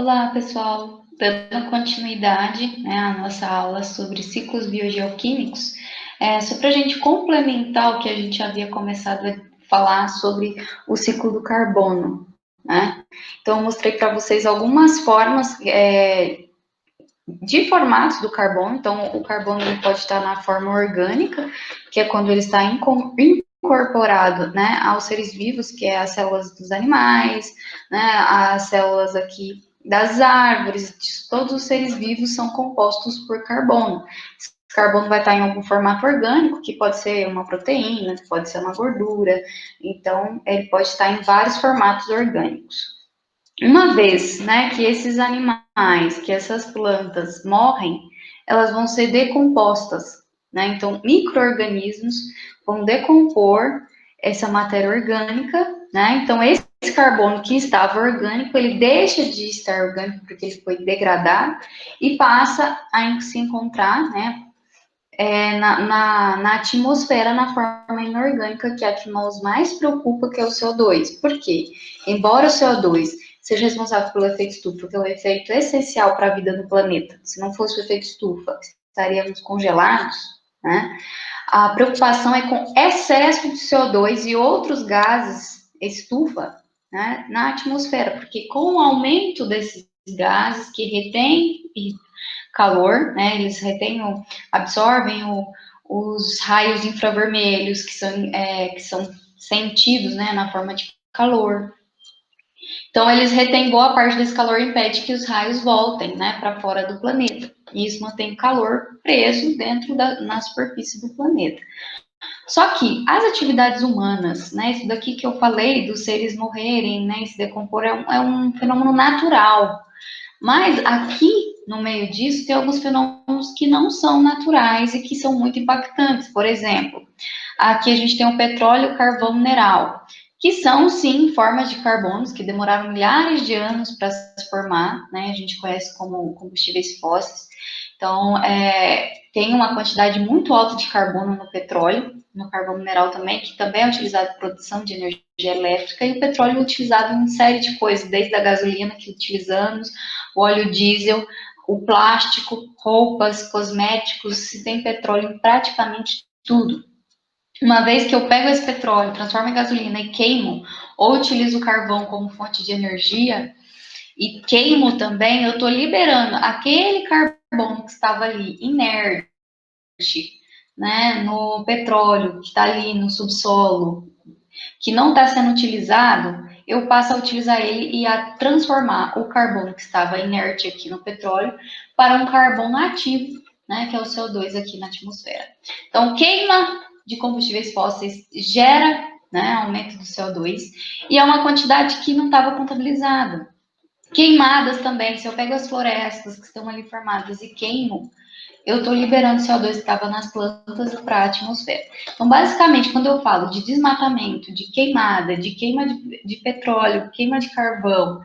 Olá, pessoal. Dando continuidade, né, à nossa aula sobre ciclos biogeoquímicos, só para a gente complementar o que a gente havia começado a falar sobre o ciclo do carbono, né? Então, eu mostrei para vocês algumas formas de formatos do carbono. Então, o carbono ele pode estar na forma orgânica, que é quando ele está incorporado, né, aos seres vivos, que é as células dos animais, né, as células aqui das árvores, todos os seres vivos são compostos por carbono. Esse carbono vai estar em algum formato orgânico, que pode ser uma proteína, que pode ser uma gordura, então ele pode estar em vários formatos orgânicos. Uma vez, né, que esses animais, que essas plantas morrem, elas vão ser decompostas, né? Então, micro-organismos vão decompor essa matéria orgânica, né? Então, esse carbono que estava orgânico, ele deixa de estar orgânico porque ele foi degradado e passa a se encontrar, né, na atmosfera na forma inorgânica, que é a que nos mais preocupa, que é o CO2. Por quê? Embora o CO2 seja responsável pelo efeito estufa, que é um efeito essencial para a vida no planeta, se não fosse o efeito estufa, estaríamos congelados, né? A preocupação é com excesso de CO2 e outros gases estufa, né, na atmosfera, porque com o aumento desses gases que retém calor, né? Eles absorvem os raios infravermelhos que são sentidos, né, na forma de calor. Então, eles retêm boa parte desse calor e impede que os raios voltem, né, para fora do planeta. E isso mantém o calor preso na superfície do planeta. Só que as atividades humanas, né, isso daqui que eu falei dos seres morrerem, né, se decompor, é um fenômeno natural. Mas aqui, no meio disso, tem alguns fenômenos que não são naturais e que são muito impactantes. Por exemplo, aqui a gente tem o petróleo e o carvão mineral, que são, sim, formas de carbonos que demoraram milhares de anos para se formar, né? A gente conhece como combustíveis fósseis. Então, tem uma quantidade muito alta de carbono no petróleo, no carvão mineral também, que também é utilizado para produção de energia elétrica, e o petróleo é utilizado em uma série de coisas, desde a gasolina que utilizamos, o óleo diesel, o plástico, roupas, cosméticos, se tem petróleo em praticamente tudo. Uma vez que eu pego esse petróleo, transformo em gasolina e queimo, ou utilizo o carvão como fonte de energia, e queimo também, eu estou liberando aquele carbono que estava ali inerte, né, no petróleo, que está ali no subsolo, que não está sendo utilizado, eu passo a utilizar ele e a transformar o carbono que estava inerte aqui no petróleo para um carbono ativo, né, que é o CO2 aqui na atmosfera. Então, queima de combustíveis fósseis gera, né, aumento do CO2 e é uma quantidade que não estava contabilizada. Queimadas também, se eu pego as florestas que estão ali formadas e queimo, eu estou liberando CO2 que estava nas plantas para a atmosfera. Então, basicamente, quando eu falo de desmatamento, de queimada, de queima de petróleo, queima de carvão,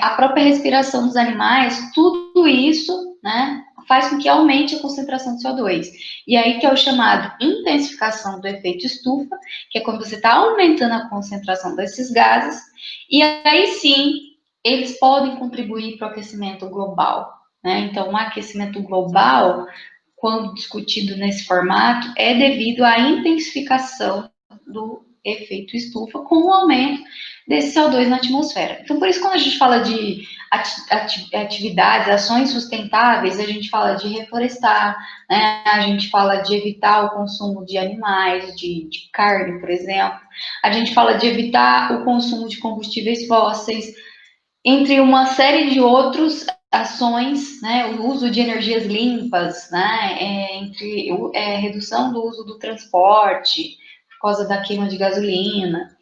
a própria respiração dos animais, tudo isso, né, faz com que aumente a concentração de CO2. E aí que é o chamado intensificação do efeito estufa, que é quando você está aumentando a concentração desses gases, e aí sim, eles podem contribuir para o aquecimento global. Né? Então, o aquecimento global, quando discutido nesse formato, é devido à intensificação do efeito estufa com o aumento desse CO2 na atmosfera. Então, por isso, quando a gente fala de atividades, ações sustentáveis, a gente fala de reflorestar, né? A gente fala de evitar o consumo de animais, de carne, por exemplo. A gente fala de evitar o consumo de combustíveis fósseis, entre uma série de outros ações, né, o uso de energias limpas, né, redução do uso do transporte, por causa da queima de gasolina,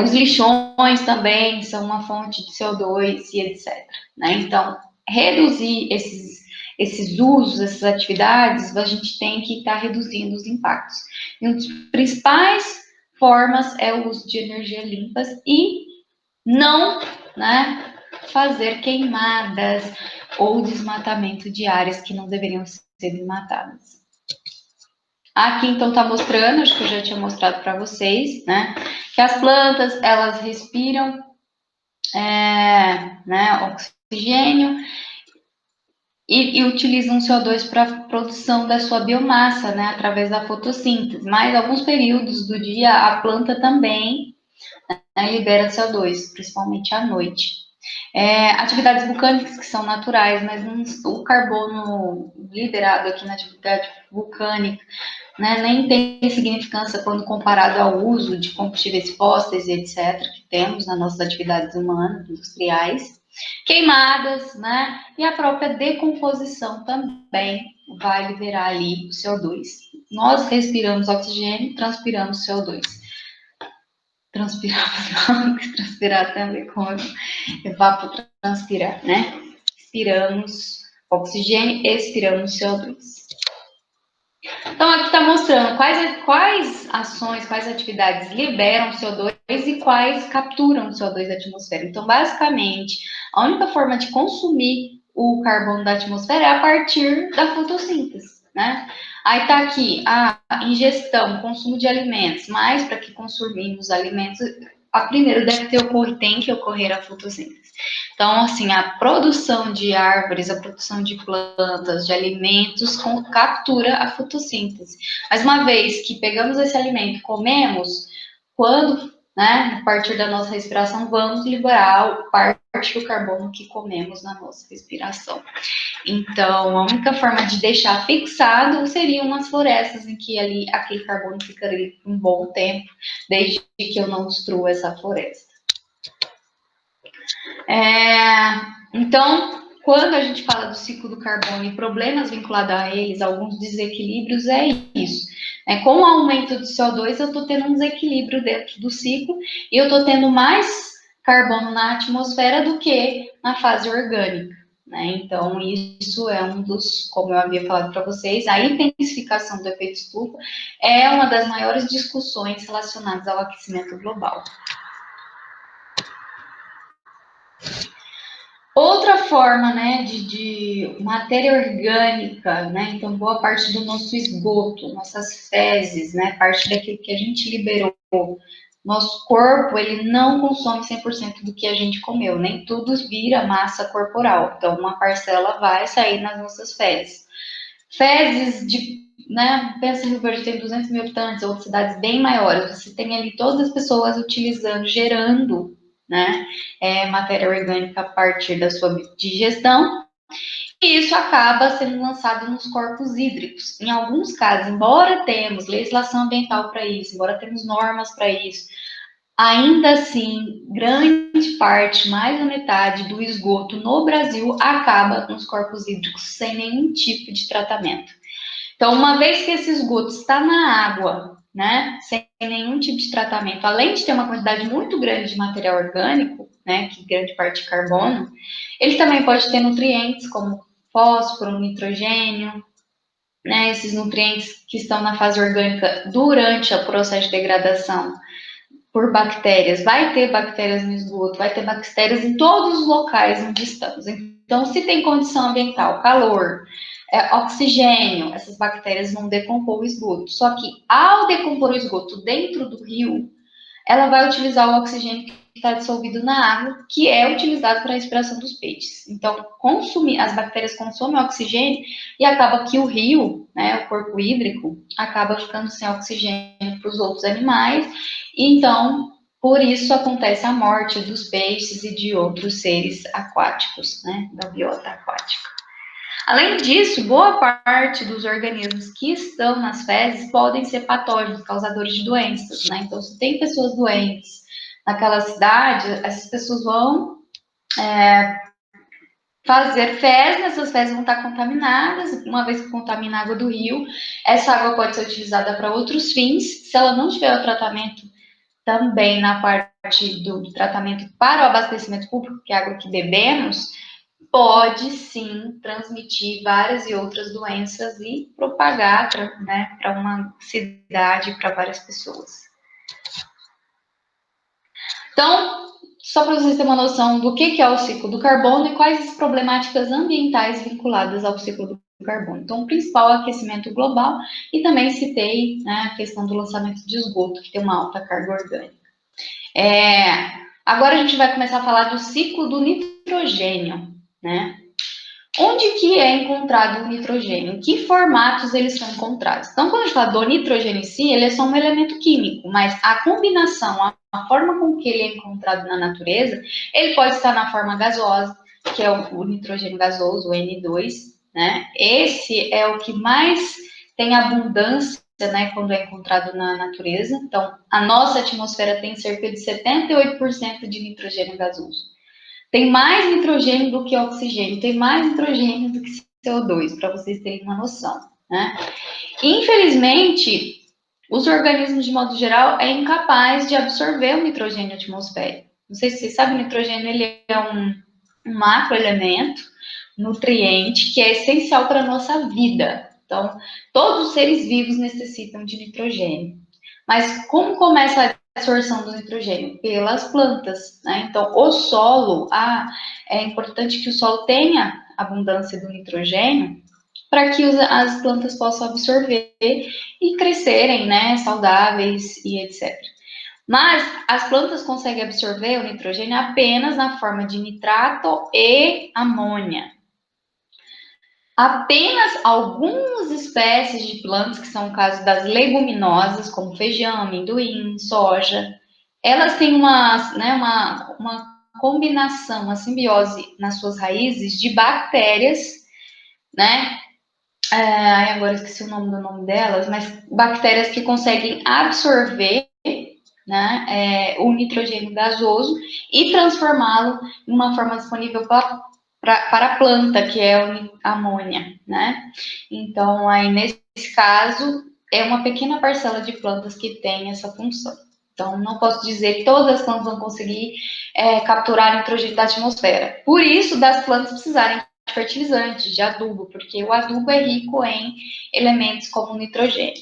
os lixões também são uma fonte de CO2 e etc. Né? Então, reduzir esses usos, essas atividades, a gente tem que estar reduzindo os impactos. E uma das principais formas é o uso de energias limpas e não, né, fazer queimadas ou desmatamento de áreas que não deveriam ser desmatadas. Aqui, então, está mostrando, acho que eu já tinha mostrado para vocês, né, que as plantas, elas respiram né, oxigênio, e utilizam CO2 para a produção da sua biomassa, né, através da fotossíntese. Mas alguns períodos do dia a planta também, né, libera CO2, principalmente à noite. Atividades vulcânicas que são naturais, mas o carbono liberado aqui na atividade vulcânica, né, nem tem significância quando comparado ao uso de combustíveis fósseis, etc., que temos nas nossas atividades humanas, industriais. Queimadas, né, e a própria decomposição também vai liberar ali o CO2. Nós respiramos oxigênio, transpiramos CO2. Transpiramos não, transpirar também como evapotranspirar, né? Inspiramos oxigênio, expiramos CO2. Então, aqui está mostrando quais ações, quais atividades liberam CO2 e quais capturam CO2 da atmosfera. Então, basicamente, a única forma de consumir o carbono da atmosfera é a partir da fotossíntese, né? Aí está aqui a ingestão, consumo de alimentos, mas para que consumimos alimentos, primeiro tem que ocorrer a fotossíntese. Então, assim, a produção de árvores, a produção de plantas, de alimentos, captura a fotossíntese. Mas uma vez que pegamos esse alimento e comemos, quando, né, a partir da nossa respiração, vamos liberar parte do carbono que comemos na nossa respiração. Então, a única forma de deixar fixado seriam nas florestas, em que ali aquele carbono ficaria por um bom tempo, desde que eu não destrua essa floresta. Então, quando a gente fala do ciclo do carbono e problemas vinculados a eles, alguns desequilíbrios, é isso. Com o aumento do CO2, eu estou tendo um desequilíbrio dentro do ciclo e eu estou tendo mais carbono na atmosfera do que na fase orgânica. Então, isso é um dos, como eu havia falado para vocês, a intensificação do efeito estufa é uma das maiores discussões relacionadas ao aquecimento global. Outra forma, né, de matéria orgânica, né, então boa parte do nosso esgoto, nossas fezes, né, parte daquilo que a gente liberou, nosso corpo, ele não consome 100% do que a gente comeu, nem tudo vira massa corporal, então uma parcela vai sair nas nossas fezes. Fezes né, pensa Rio Verde tem 200 mil habitantes, outras cidades bem maiores, você tem ali todas as pessoas utilizando, gerando, né, matéria orgânica a partir da sua digestão, e isso acaba sendo lançado nos corpos hídricos. Em alguns casos, embora temos legislação ambiental para isso, embora temos normas para isso, ainda assim, grande parte, mais da metade do esgoto no Brasil acaba nos corpos hídricos sem nenhum tipo de tratamento. Então, uma vez que esse esgoto está na água, né, sem nenhum tipo de tratamento, além de ter uma quantidade muito grande de material orgânico, né, que grande parte é carbono, ele também pode ter nutrientes como fósforo, nitrogênio, né, esses nutrientes que estão na fase orgânica durante o processo de degradação por bactérias. Vai ter bactérias no esgoto, vai ter bactérias em todos os locais onde estamos. Então, se tem condição ambiental, calor, oxigênio, essas bactérias vão decompor o esgoto. Só que ao decompor o esgoto dentro do rio, ela vai utilizar o oxigênio que está dissolvido na água, que é utilizado para a respiração dos peixes. Então, as bactérias consomem oxigênio e acaba que o rio, né, o corpo hídrico, acaba ficando sem oxigênio para os outros animais. Então, por isso acontece a morte dos peixes e de outros seres aquáticos, né, da biota aquática. Além disso, boa parte dos organismos que estão nas fezes podem ser patógenos, causadores de doenças, né? Então, se tem pessoas doentes naquela cidade, essas pessoas vão fazer fezes, essas fezes vão estar contaminadas, uma vez que contamina a água do rio, essa água pode ser utilizada para outros fins, se ela não tiver o tratamento também na parte do tratamento para o abastecimento público, que é a água que bebemos, pode sim transmitir várias e outras doenças e propagar para uma cidade, para várias pessoas. Então, só para vocês terem uma noção do que é o ciclo do carbono e quais as problemáticas ambientais vinculadas ao ciclo do carbono. Então, o principal é o aquecimento global e também citei, né, a questão do lançamento de esgoto, que tem uma alta carga orgânica. Agora a gente vai começar a falar do ciclo do nitrogênio, né? Onde que é encontrado o nitrogênio? Em que formatos eles são encontrados? Então, quando a gente fala do nitrogênio em si, ele é só um elemento químico, mas a combinação, a forma com que ele é encontrado na natureza, ele pode estar na forma gasosa, que é o nitrogênio gasoso, o N2, né? Esse é o que mais tem abundância, né, quando é encontrado na natureza. Então, a nossa atmosfera tem cerca de 78% de nitrogênio gasoso. Tem mais nitrogênio do que oxigênio, tem mais nitrogênio do que CO2, para vocês terem uma noção, né? Infelizmente, os organismos, de modo geral, é incapaz de absorver o nitrogênio atmosférico. Não sei se vocês sabem, o nitrogênio ele é um macroelemento, nutriente, que é essencial para a nossa vida. Então, todos os seres vivos necessitam de nitrogênio. Mas como começa a absorção do nitrogênio? Pelas plantas, né? Então, o solo, é importante que o solo tenha abundância do nitrogênio para que as plantas possam absorver e crescerem, né, saudáveis e etc. Mas as plantas conseguem absorver o nitrogênio apenas na forma de nitrato e amônia. Apenas algumas espécies de plantas, que são o caso das leguminosas, como feijão, amendoim, soja, elas têm uma combinação, uma simbiose nas suas raízes de bactérias, né? Agora eu esqueci o nome delas, mas bactérias que conseguem absorver, né, o nitrogênio gasoso e transformá-lo em uma forma disponível para a planta, que é a amônia, né? Então, aí nesse caso, é uma pequena parcela de plantas que tem essa função. Então, não posso dizer que todas as plantas vão conseguir capturar nitrogênio da atmosfera. Por isso, das plantas precisarem de fertilizantes, de adubo, porque o adubo é rico em elementos como nitrogênio.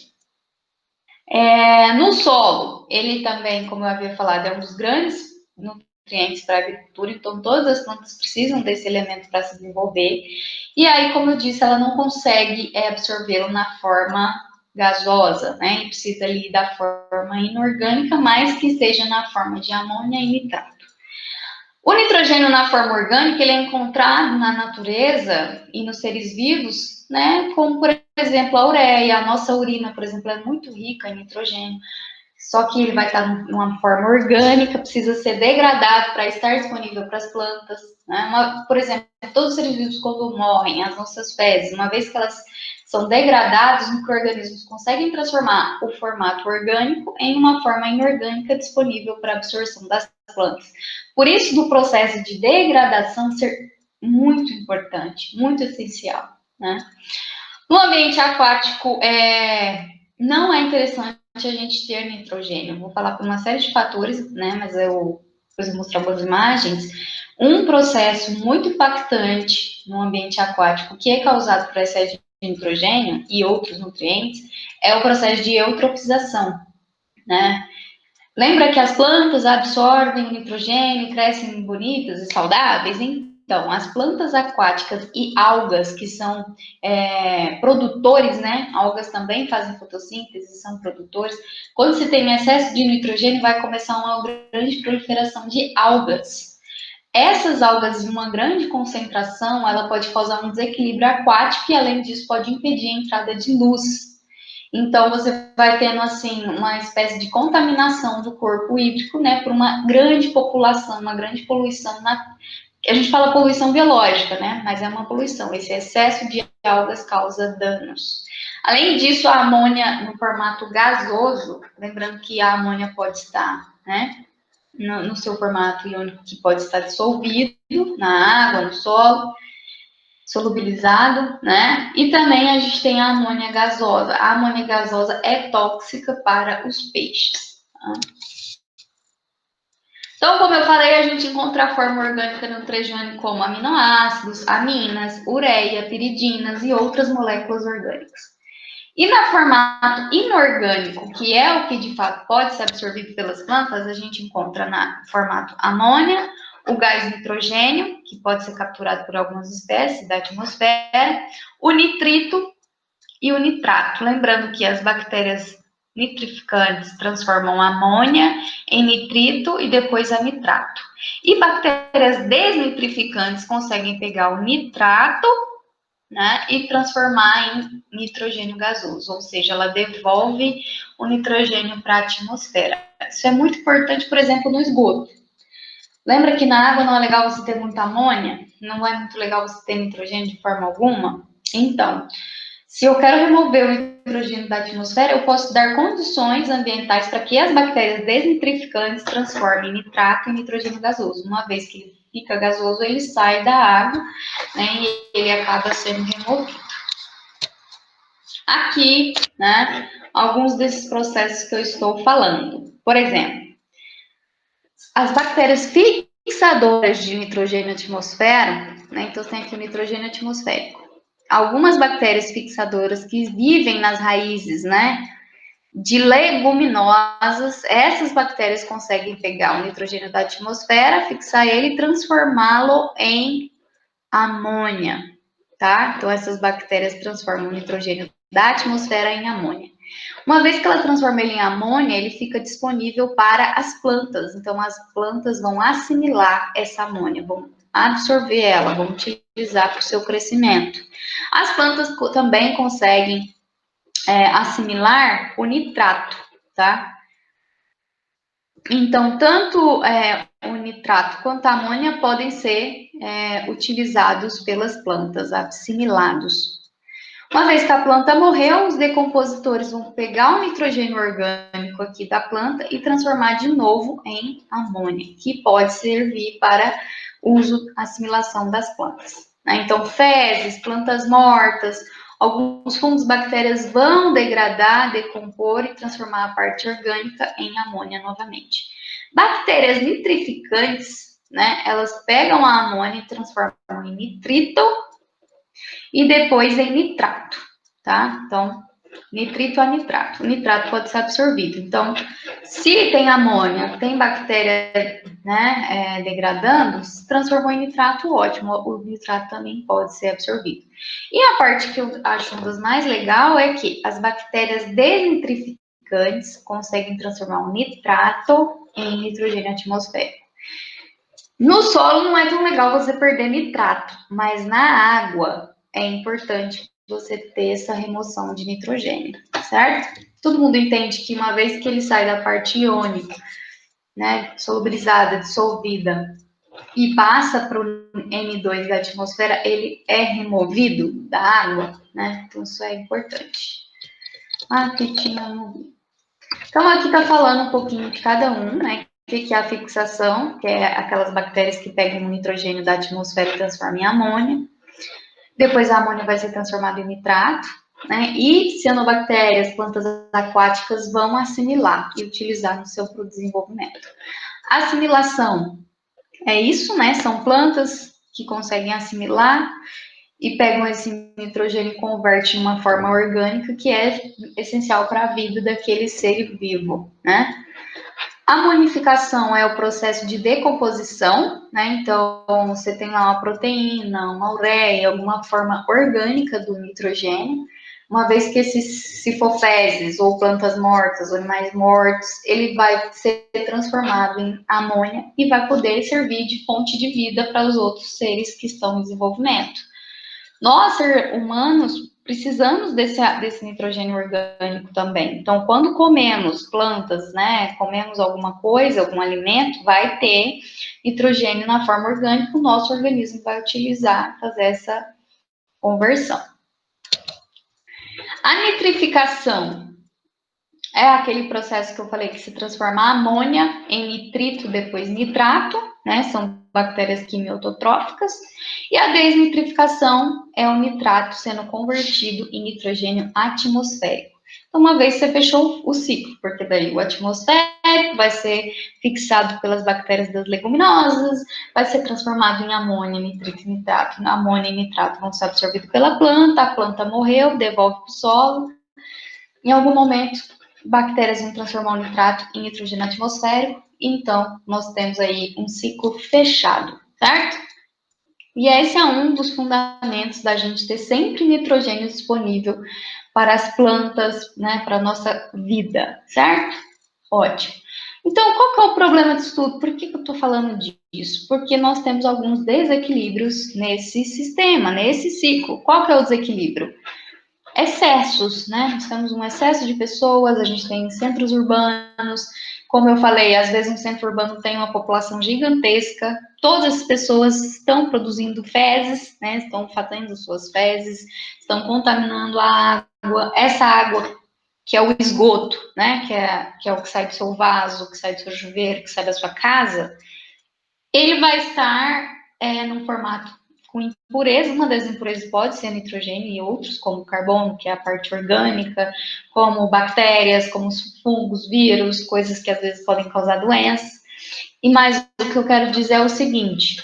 No solo, ele também, como eu havia falado, é um dos grandes nutrientes para a agricultura, então todas as plantas precisam desse elemento para se desenvolver. E aí, como eu disse, ela não consegue absorvê-lo na forma gasosa, né? E precisa ali da forma inorgânica, mas que seja na forma de amônia e nitrato. O nitrogênio na forma orgânica, ele é encontrado na natureza e nos seres vivos, né? Como, por exemplo, a ureia. A nossa urina, por exemplo, é muito rica em nitrogênio. Só que ele vai estar numa forma orgânica, precisa ser degradado para estar disponível para as plantas. Né? Por exemplo, todos os seres vivos, quando morrem, as nossas fezes, uma vez que elas são degradadas, os micro-organismos conseguem transformar o formato orgânico em uma forma inorgânica disponível para absorção das plantas. Por isso, do processo de degradação ser muito importante, muito essencial. Né? No ambiente aquático, não é interessante a gente ter nitrogênio. Vou falar por uma série de fatores, né? Mas eu vou mostrar algumas imagens. Um processo muito impactante no ambiente aquático que é causado por excesso de nitrogênio e outros nutrientes é o processo de eutrofização, né? Lembra que as plantas absorvem o nitrogênio e crescem bonitas e saudáveis? Então, as plantas aquáticas e algas, que são produtores, né? Algas também fazem fotossíntese, são produtores. Quando se tem excesso de nitrogênio, vai começar uma grande proliferação de algas. Essas algas, em uma grande concentração, ela pode causar um desequilíbrio aquático e, além disso, pode impedir a entrada de luz. Então, você vai tendo, assim, uma espécie de contaminação do corpo hídrico, né, por uma grande população, uma grande poluição. A gente fala poluição biológica, né, mas é uma poluição. Esse excesso de algas causa danos. Além disso, a amônia no formato gasoso, lembrando que a amônia pode estar, né, no seu formato iônico, que pode estar dissolvido na água, no solo, solubilizado, né? E também a gente tem a amônia gasosa. A amônia gasosa é tóxica para os peixes. Tá? Então, como eu falei, a gente encontra a forma orgânica no nitrogênio como aminoácidos, aminas, ureia, piridinas e outras moléculas orgânicas. E no formato inorgânico, que é o que de fato pode ser absorvido pelas plantas, a gente encontra no formato amônia, o gás nitrogênio, que pode ser capturado por algumas espécies da atmosfera, o nitrito e o nitrato. Lembrando que as bactérias nitrificantes transformam a amônia em nitrito e depois a nitrato. E bactérias desnitrificantes conseguem pegar o nitrato, né, e transformar em nitrogênio gasoso, ou seja, ela devolve o nitrogênio para a atmosfera. Isso é muito importante, por exemplo, no esgoto. Lembra que na água não é legal você ter muita amônia? Não é muito legal você ter nitrogênio de forma alguma? Então, se eu quero remover o nitrogênio da atmosfera, eu posso dar condições ambientais para que as bactérias desnitrificantes transformem nitrato em nitrogênio gasoso. Uma vez que ele fica gasoso, ele sai da água, né, e ele acaba sendo removido. Aqui, né, alguns desses processos que eu estou falando. Por exemplo, as bactérias fixadoras de nitrogênio na atmosfera, né, então tem aqui o nitrogênio atmosférico. Algumas bactérias fixadoras que vivem nas raízes, né, de leguminosas, essas bactérias conseguem pegar o nitrogênio da atmosfera, fixar ele e transformá-lo em amônia, tá? Então, essas bactérias transformam o nitrogênio da atmosfera em amônia. Uma vez que ela transforma ele em amônia, ele fica disponível para as plantas. Então, as plantas vão assimilar essa amônia, vão absorver ela, vão utilizar para o seu crescimento. As plantas também conseguem assimilar o nitrato, tá? Então, tanto o nitrato quanto a amônia podem ser utilizados pelas plantas, assimilados. Uma vez que a planta morreu, os decompositores vão pegar o nitrogênio orgânico aqui da planta e transformar de novo em amônia, que pode servir para uso, assimilação das plantas. Então, fezes, plantas mortas, alguns fungos, bactérias vão degradar, decompor e transformar a parte orgânica em amônia novamente. Bactérias nitrificantes, né, elas pegam a amônia e transformam em nitrito e depois em nitrato, tá? Então, nitrito a nitrato. O nitrato pode ser absorvido. Então, se tem amônia, tem bactéria, né, degradando, se transformou em nitrato, ótimo. O nitrato também pode ser absorvido. E a parte que eu acho uma das mais legais é que as bactérias desnitrificantes conseguem transformar o nitrato em nitrogênio atmosférico. No solo não é tão legal você perder nitrato, mas na água é importante você ter essa remoção de nitrogênio, certo? Todo mundo entende que uma vez que ele sai da parte iônica, né, solubilizada, dissolvida, e passa para o N2 da atmosfera, ele é removido da água, né? Então isso é importante. Aqui tinha um... Então aqui está falando um pouquinho de cada um, né? O que é a fixação, que é aquelas bactérias que pegam o nitrogênio da atmosfera e transformam em amônia. Depois a amônia vai ser transformada em nitrato, né? E cianobactérias, plantas aquáticas, vão assimilar e utilizar no seu desenvolvimento. A assimilação é isso, né? São plantas que conseguem assimilar e pegam esse nitrogênio e convertem em uma forma orgânica que é essencial para a vida daquele ser vivo, né? A amonificação é o processo de decomposição, né? Então, você tem lá uma proteína, uma ureia, alguma forma orgânica do nitrogênio. Uma vez que se for fezes ou plantas mortas ou animais mortos, ele vai ser transformado em amônia e vai poder servir de fonte de vida para os outros seres que estão em desenvolvimento. Nós, seres humanos, precisamos desse nitrogênio orgânico também. Então, quando comemos plantas, né, comemos alguma coisa, algum alimento, vai ter nitrogênio na forma orgânica, o nosso organismo vai utilizar, fazer essa conversão. A nitrificação é aquele processo que eu falei que se transforma a amônia em nitrito, depois nitrato, né? São bactérias quimiotróficas. E a desnitrificação é o nitrato sendo convertido em nitrogênio atmosférico. Então, uma vez você fechou o ciclo, porque daí o atmosférico vai ser fixado pelas bactérias das leguminosas, vai ser transformado em amônia, nitrito e nitrato. Amônia e nitrato vão ser absorvidos pela planta, a planta morreu, devolve para o solo. Em algum momento, bactérias vão transformar o nitrato em nitrogênio atmosférico, então nós temos aí um ciclo fechado, certo? E esse é um dos fundamentos da gente ter sempre nitrogênio disponível para as plantas, né, para a nossa vida, certo? Ótimo. Então, qual que é o problema disso tudo? Por que eu estou falando disso? Porque nós temos alguns desequilíbrios nesse sistema, nesse ciclo. Qual que é o desequilíbrio? Excessos, né? Nós temos um excesso de pessoas, a gente tem centros urbanos, como eu falei, às vezes um centro urbano tem uma população gigantesca, todas as pessoas estão produzindo fezes, né? Estão fazendo suas fezes, estão contaminando a água, essa água que é o esgoto, né? Que é o que sai do seu vaso, que sai do seu chuveiro, que sai da sua casa, ele vai estar num formato com impureza. Uma das impurezas pode ser nitrogênio e outros, como carbono, que é a parte orgânica, como bactérias, como fungos, vírus, coisas que às vezes podem causar doenças. E mais o que eu quero dizer é o seguinte: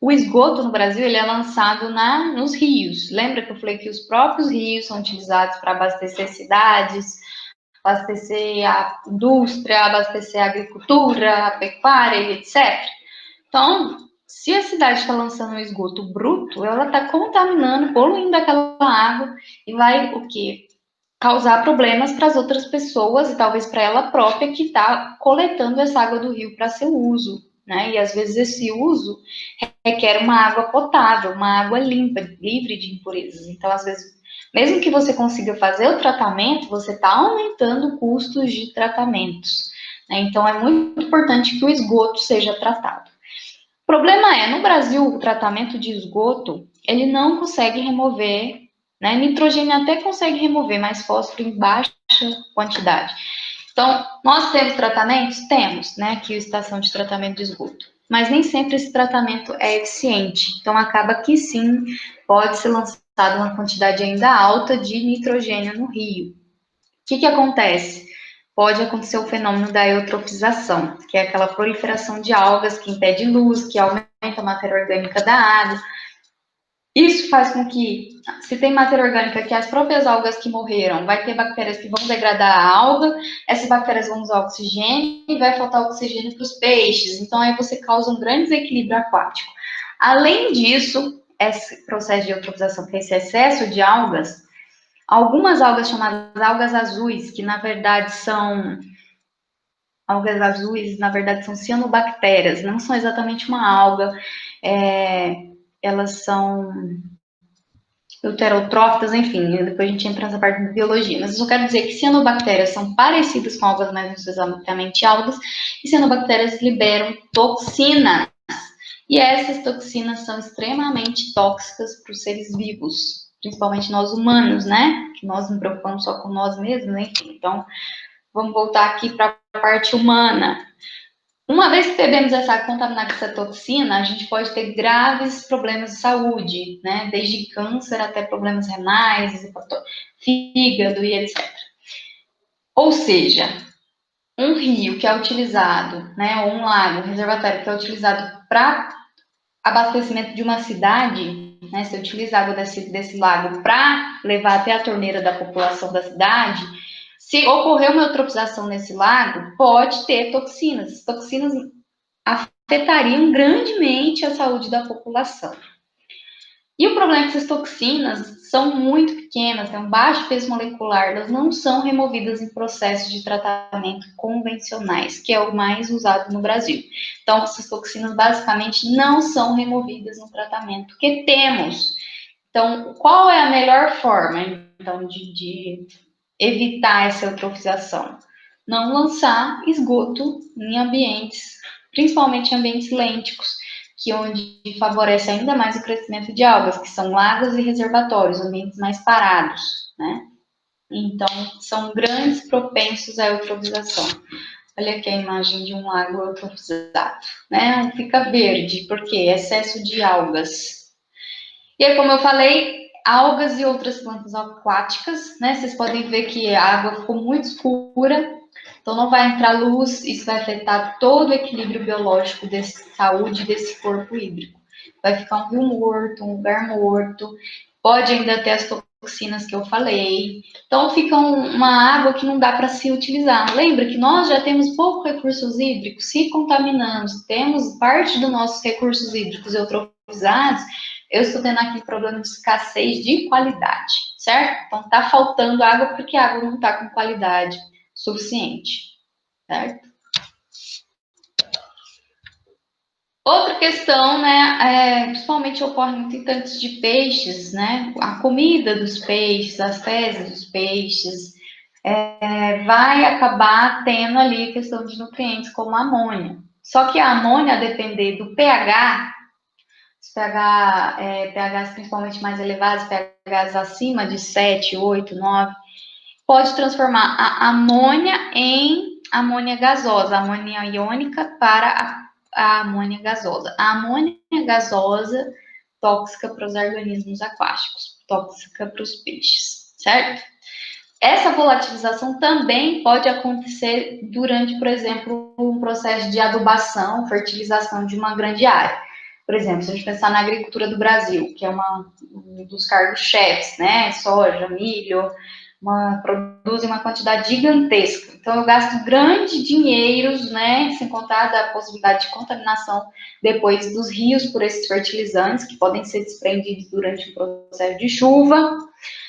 o esgoto no Brasil ele é lançado nos rios. Lembra que eu falei que os próprios rios são utilizados para abastecer cidades, abastecer a indústria, abastecer a agricultura, a pecuária, etc. Então, se a cidade está lançando um esgoto bruto, ela está contaminando, poluindo aquela água e vai o quê? Causar problemas para as outras pessoas e talvez para ela própria que está coletando essa água do rio para seu uso, né? E às vezes esse uso requer uma água potável, uma água limpa, livre de impurezas. Então, às vezes, mesmo que você consiga fazer o tratamento, você está aumentando custos de tratamentos, né? Então, é muito importante que o esgoto seja tratado. O problema é, no Brasil, o tratamento de esgoto, ele não consegue remover, né? Nitrogênio até consegue remover, mas fósforo em baixa quantidade. Então, nós temos tratamentos? Temos, né? Aqui a estação de tratamento de esgoto. Mas nem sempre esse tratamento é eficiente. Então, acaba que sim, pode ser lançada uma quantidade ainda alta de nitrogênio no rio. O que acontece? Pode acontecer o fenômeno da eutrofização, que é aquela proliferação de algas que impede luz, que aumenta a matéria orgânica da água. Isso faz com que, se tem matéria orgânica, que as próprias algas que morreram, vai ter bactérias que vão degradar a alga, essas bactérias vão usar oxigênio e vai faltar oxigênio para os peixes. Então, aí você causa um grande desequilíbrio aquático. Além disso, esse processo de eutrofização, que é esse excesso de algas, algumas algas chamadas algas azuis, que na verdade são algas azuis, na verdade são cianobactérias, não são exatamente uma alga, elas são euterotrófitas, enfim, depois a gente entra nessa parte de biologia, mas eu só quero dizer que cianobactérias são parecidas com algas, mas não são exatamente algas, e cianobactérias liberam toxinas, e essas toxinas são extremamente tóxicas para os seres vivos, principalmente nós humanos, né? Que nós nos preocupamos só com nós mesmos, enfim. Então, vamos voltar aqui para a parte humana. Uma vez que bebemos essa contaminada com essa toxina, a gente pode ter graves problemas de saúde, né? Desde câncer até problemas renais, fígado e etc. Ou seja, um rio que é utilizado, né? Ou um lago, um reservatório que é utilizado para abastecimento de uma cidade, né? Se utiliza a água desse lago para levar até a torneira da população da cidade, se ocorrer uma eutrofização nesse lago, pode ter toxinas. As toxinas afetariam grandemente a saúde da população. E o problema é que essas toxinas são muito pequenas, têm um baixo peso molecular, elas não são removidas em processos de tratamento convencionais, que é o mais usado no Brasil. Então, essas toxinas basicamente não são removidas no tratamento que temos. Então, qual é a melhor forma, então, de evitar essa eutrofização? Não lançar esgoto em ambientes, principalmente ambientes lênticos, que onde favorece ainda mais o crescimento de algas, que são lagos e reservatórios, ambientes mais parados, né? Então, são grandes propensos à eutrofização. Olha aqui a imagem de um lago eutrofizado, né? Fica verde, porque excesso de algas. E aí, como eu falei, algas e outras plantas aquáticas, né? Vocês podem ver que a água ficou muito escura, então não vai entrar luz, isso vai afetar todo o equilíbrio biológico dessa saúde desse corpo hídrico. Vai ficar um rio morto, um lugar morto, pode ainda ter as toxinas que eu falei. Então, fica uma água que não dá para se utilizar. Lembra que nós já temos poucos recursos hídricos, se contaminamos, temos parte dos nossos recursos hídricos eutrofizados, eu estou tendo aqui problema de escassez de qualidade, certo? Então, está faltando água porque a água não está com qualidade suficiente, certo? Outra questão, né, principalmente ocorre muito em tanques de peixes, né, a comida dos peixes, as fezes dos peixes, vai acabar tendo ali questão de nutrientes como a amônia. Só que a amônia, a depender do pH, os pHs principalmente mais elevados, pHs acima de 7, 8, 9, pode transformar a amônia em amônia gasosa, a amônia iônica para a amônia gasosa. A amônia gasosa, tóxica para os organismos aquáticos, tóxica para os peixes, certo? Essa volatilização também pode acontecer durante, por exemplo, um processo de adubação, fertilização de uma grande área. Por exemplo, se a gente pensar na agricultura do Brasil, que é um dos cargos-chefes, né? Soja, milho, produzem uma quantidade gigantesca. Então, eu gasto grandes dinheiros, né? Sem contar da possibilidade de contaminação depois dos rios por esses fertilizantes, que podem ser desprendidos durante o processo de chuva.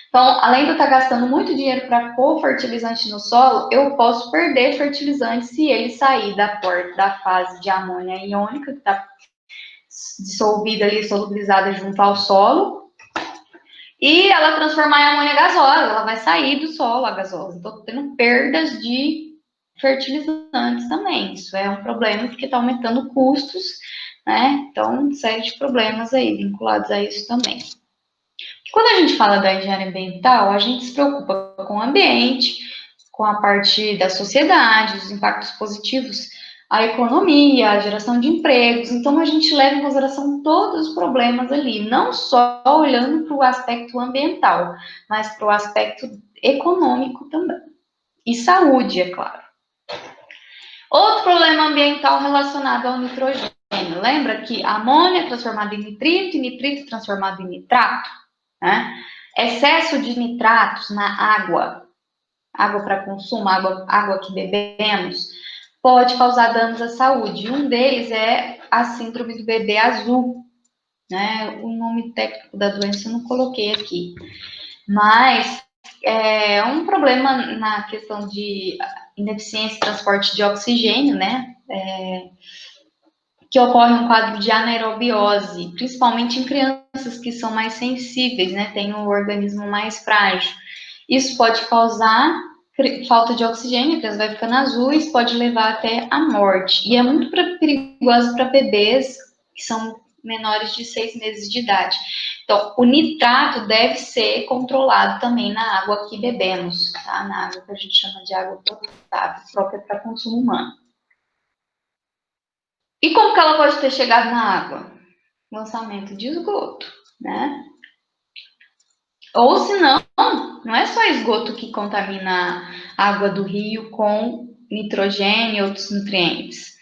Então, além de eu estar gastando muito dinheiro para pôr fertilizante no solo, eu posso perder fertilizante se ele sair da fase de amônia iônica, que está dissolvida ali, solubilizada junto ao solo, e ela transformar em amônia gasosa, ela vai sair do solo, a gasosa. Então, estou tendo perdas de fertilizantes também. Isso é um problema porque está aumentando custos, né? Então, série de problemas aí vinculados a isso também. Quando a gente fala da engenharia ambiental, a gente se preocupa com o ambiente, com a parte da sociedade, os impactos positivos, a economia, a geração de empregos. Então, a gente leva em consideração todos os problemas ali, não só olhando para o aspecto ambiental, mas para o aspecto econômico também. E saúde, é claro. Outro problema ambiental relacionado ao nitrogênio. Lembra que a amônia é transformada em nitrito e nitrito é transformado em nitrato? Né? Excesso de nitratos na água para consumo, água que bebemos, pode causar danos à saúde. Um deles é a síndrome do bebê azul, né? O nome técnico da doença eu não coloquei aqui, mas é um problema na questão de ineficiência e transporte de oxigênio, né? Que ocorre um quadro de anaerobiose, principalmente em crianças que são mais sensíveis, né? Tem um organismo mais frágil. Isso pode causar falta de oxigênio, a criança vai ficando azul, isso pode levar até a morte. E é muito perigoso para bebês que são menores de 6 meses de idade. Então, o nitrato deve ser controlado também na água que bebemos, tá? Na água que a gente chama de água potável, própria para consumo humano. E como que ela pode ter chegado na água? Lançamento de esgoto, né? Ou se não, não é só esgoto que contamina a água do rio com nitrogênio e outros nutrientes.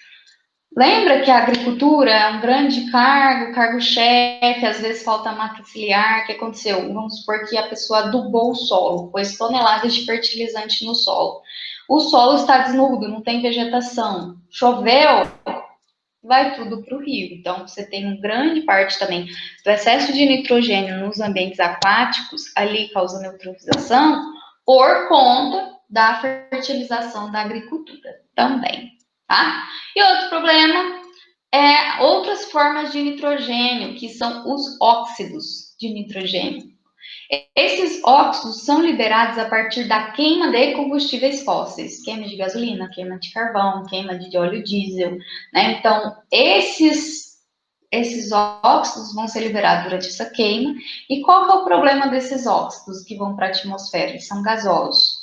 Lembra que a agricultura é um grande cargo-chefe, às vezes falta mata ciliar. O que aconteceu? Vamos supor que a pessoa adubou o solo, pôs toneladas de fertilizante no solo. O solo está desnudo, não tem vegetação. Choveu, vai tudo para o rio. Então, você tem uma grande parte também do excesso de nitrogênio nos ambientes aquáticos, ali causando eutrofização, por conta da fertilização da agricultura também, tá? E outro problema é outras formas de nitrogênio, que são os óxidos de nitrogênio. Esses óxidos são liberados a partir da queima de combustíveis fósseis, queima de gasolina, queima de carvão, queima de óleo diesel, né? Então, esses óxidos vão ser liberados durante essa queima. E qual que é o problema desses óxidos que vão para a atmosfera? Eles são gasosos.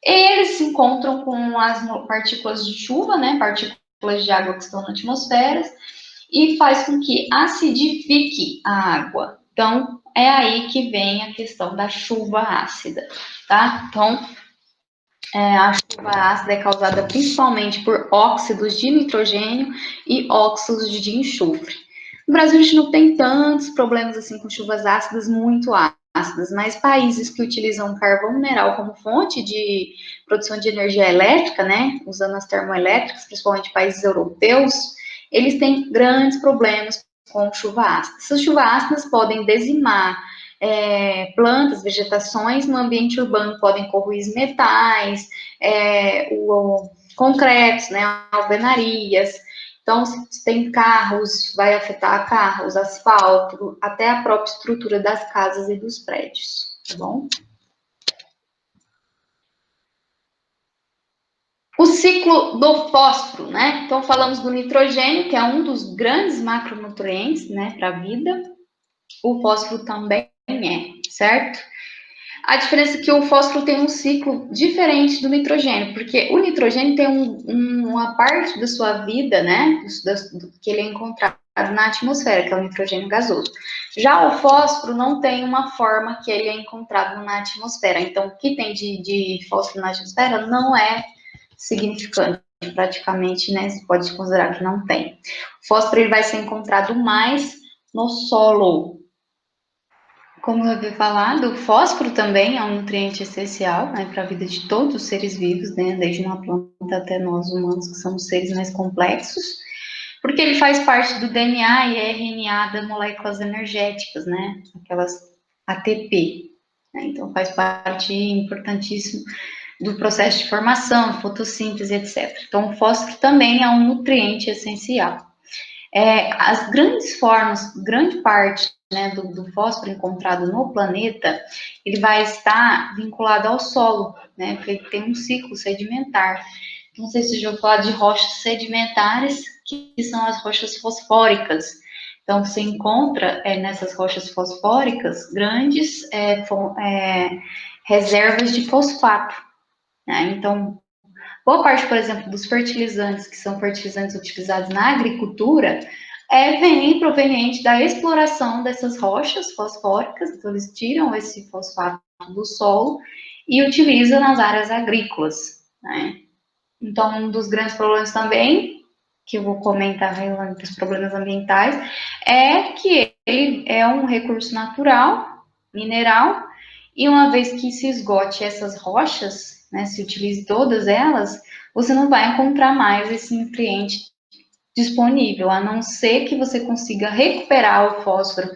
Eles se encontram com as partículas de chuva, né? Partículas de água que estão na atmosfera, e faz com que acidifique a água. Então, é aí que vem a questão da chuva ácida, tá? Então, a chuva ácida é causada principalmente por óxidos de nitrogênio e óxidos de enxofre. No Brasil, a gente não tem tantos problemas assim com chuvas ácidas muito ácidas, ácidas, mas países que utilizam carvão mineral como fonte de produção de energia elétrica, né, usando as termoelétricas, principalmente países europeus, eles têm grandes problemas com chuva ácida. Essas chuvas ácidas podem dizimar plantas, vegetações no ambiente urbano, podem corroer metais, concretos, né, alvenarias. Então, se tem carros, vai afetar carros, asfalto, até a própria estrutura das casas e dos prédios, tá bom? O ciclo do fósforo, né? Então, falamos do nitrogênio, que é um dos grandes macronutrientes, né, para a vida. O fósforo também certo? A diferença é que o fósforo tem um ciclo diferente do nitrogênio, porque o nitrogênio tem uma parte da sua vida, né, que ele é encontrado na atmosfera, que é o nitrogênio gasoso. Já o fósforo não tem uma forma que ele é encontrado na atmosfera. Então, o que tem de fósforo na atmosfera não é significante, praticamente, né, você pode considerar que não tem. O fósforo ele vai ser encontrado mais no solo. Como eu havia falado, o fósforo também é um nutriente essencial, né, para a vida de todos os seres vivos, né, desde uma planta até nós humanos, que somos seres mais complexos, porque ele faz parte do DNA e RNA das moléculas energéticas, né, aquelas ATP. Né, então faz parte importantíssimo do processo de formação, fotossíntese, etc. Então o fósforo também é um nutriente essencial. As grandes formas, grande parte, né, do fósforo encontrado no planeta, ele vai estar vinculado ao solo, né, porque ele tem um ciclo sedimentar. Não sei se já ouviu falar de rochas sedimentares, que são as rochas fosfóricas. Então, você encontra nessas rochas fosfóricas grandes reservas de fosfato. Né? Então, boa parte, por exemplo, dos fertilizantes, que são fertilizantes utilizados na agricultura, vem proveniente da exploração dessas rochas fosfóricas, então eles tiram esse fosfato do solo e utilizam nas áreas agrícolas. Né? Então, um dos grandes problemas também, que eu vou comentar relevante os problemas ambientais, é que ele é um recurso natural, mineral, e uma vez que se esgote essas rochas, né, se utilize todas elas, você não vai encontrar mais esse nutriente disponível, a não ser que você consiga recuperar o fósforo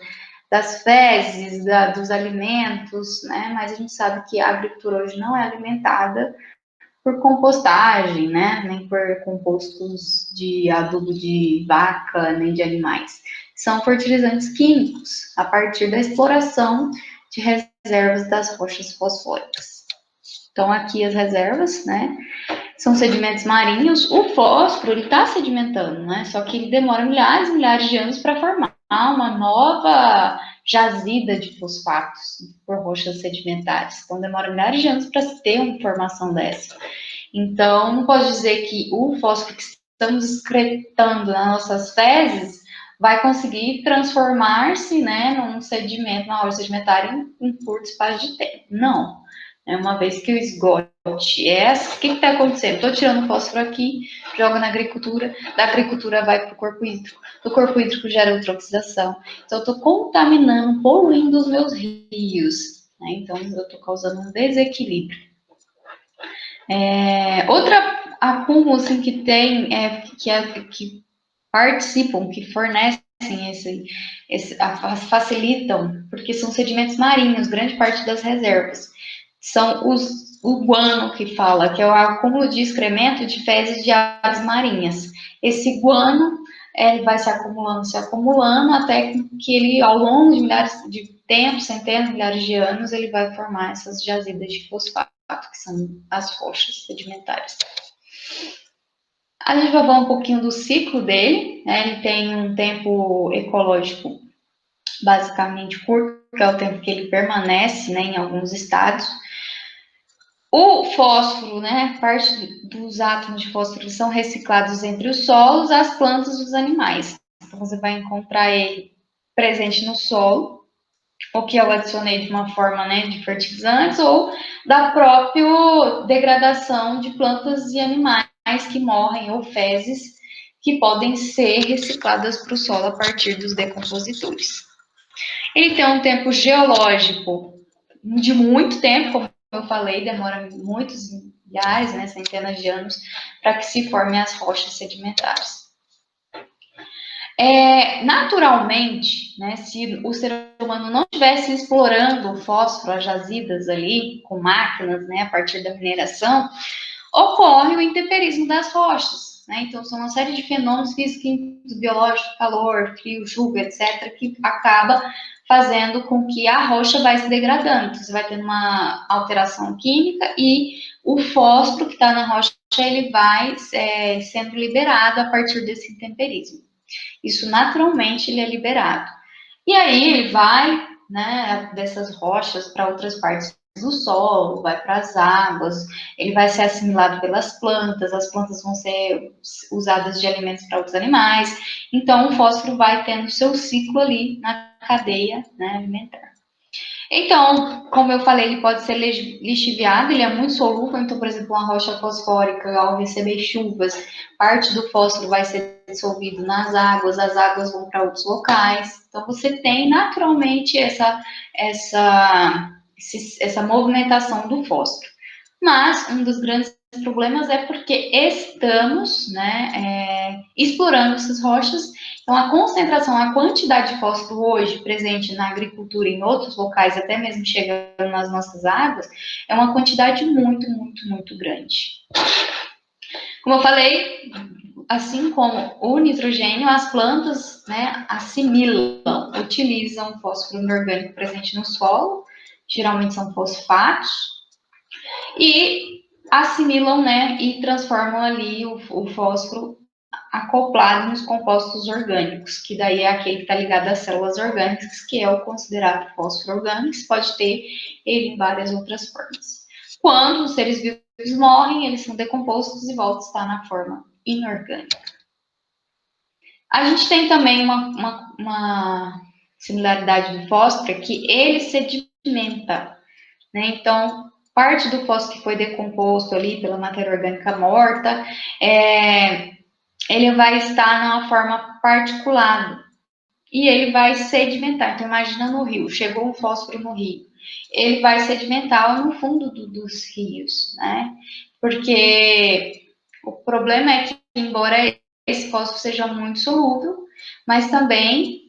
das fezes, dos alimentos, né? Mas a gente sabe que a agricultura hoje não é alimentada por compostagem, né? Nem por compostos de adubo de vaca, nem de animais. São fertilizantes químicos, a partir da exploração de reservas das rochas fosfóricas. Então, aqui as reservas, né? São sedimentos marinhos. O fósforo, ele está sedimentando, né? Só que ele demora milhares e milhares de anos para formar uma nova jazida de fosfatos por rochas sedimentares. Então, demora milhares de anos para se ter uma formação dessa. Então, não posso dizer que o fósforo que estamos excretando nas nossas fezes vai conseguir transformar-se, né, num sedimento, numa rocha sedimentar em curto espaço de tempo. Não. Uma vez que o esgote o que está acontecendo? Estou tirando fósforo aqui, jogo na agricultura, da agricultura vai para o corpo hídrico, do corpo hídrico gera eutrofização. Então, eu estou contaminando, poluindo os meus rios. Né? Então, eu estou causando um desequilíbrio. Outra acúmulo assim, que tem, que participam, que fornecem facilitam, porque são sedimentos marinhos, grande parte das reservas. São o guano que fala, que é o acúmulo de excremento de fezes de aves marinhas. Esse guano vai se acumulando, até que ele, ao longo de milhares de tempos, centenas, milhares de anos, ele vai formar essas jazidas de fosfato, que são as rochas sedimentares. A gente vai falar um pouquinho do ciclo dele, né? Ele tem um tempo ecológico basicamente curto, que é o tempo que ele permanece, né, em alguns estados. O fósforo, né, parte dos átomos de fósforo são reciclados entre os solos, as plantas e os animais. Então, você vai encontrar ele presente no solo, ou que eu adicionei de uma forma, né, de fertilizantes, ou da própria degradação de plantas e animais que morrem, ou fezes, que podem ser recicladas para o solo a partir dos decompositores. Ele tem um tempo geológico de muito tempo, como eu falei, demora muitos milhares, né, centenas de anos, para que se formem as rochas sedimentares. Naturalmente, né, se o ser humano não estivesse explorando o fósforo, as jazidas ali, com máquinas, né, a partir da mineração, ocorre o intemperismo das rochas, né? Então, são uma série de fenômenos físicos, biológicos, calor, frio, chuva, etc., que acaba fazendo com que a rocha vai se degradando. Então, você vai tendo uma alteração química e o fósforo que está na rocha, ele vai sendo liberado a partir desse intemperismo. Isso, naturalmente, ele é liberado. E aí, ele vai, né, dessas rochas para outras partes do solo, vai para as águas, ele vai ser assimilado pelas plantas, as plantas vão ser usadas de alimentos para outros animais, então o fósforo vai tendo seu ciclo ali na cadeia, né, alimentar. Então, como eu falei, ele pode ser lixiviado, ele é muito solúvel, então, por exemplo, uma rocha fosfórica, ao receber chuvas, parte do fósforo vai ser dissolvido nas águas, as águas vão para outros locais. Então, você tem naturalmente essa movimentação do fósforo. Mas um dos grandes problemas é porque estamos, né, explorando essas rochas. Então, a concentração, a quantidade de fósforo hoje presente na agricultura e em outros locais, até mesmo chegando nas nossas águas, é uma quantidade muito, muito, muito grande. Como eu falei, assim como o nitrogênio, as plantas, né, assimilam, utilizam o fósforo inorgânico presente no solo, geralmente são fosfatos, e assimilam, né, e transformam ali o fósforo acoplado nos compostos orgânicos, que daí é aquele que está ligado às células orgânicas, que é o considerado fósforo orgânico, você pode ter ele em várias outras formas. Quando os seres vivos morrem, eles são decompostos e voltam a estar na forma inorgânica. A gente tem também uma similaridade do fósforo, que ele sedimenta, né? Então, parte do fósforo que foi decomposto ali pela matéria orgânica morta, ele vai estar numa forma particulada e ele vai sedimentar. Então, imagina no rio, chegou um fósforo no rio, ele vai sedimentar no fundo dos rios, né? Porque o problema é que, embora esse fósforo seja muito solúvel, mas também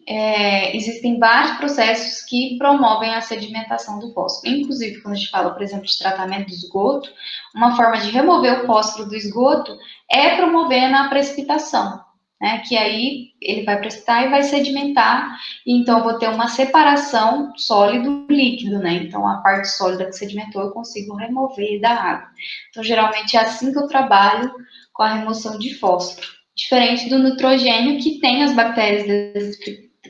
existem vários processos que promovem a sedimentação do fósforo. Inclusive, quando a gente fala, por exemplo, de tratamento do esgoto, uma forma de remover o fósforo do esgoto é promovendo a precipitação, né? Que aí ele vai precipitar e vai sedimentar, e então eu vou ter uma separação sólido-líquido, né? Então a parte sólida que sedimentou eu consigo remover da água. Então, geralmente é assim que eu trabalho com a remoção de fósforo. Diferente do nitrogênio, que tem as bactérias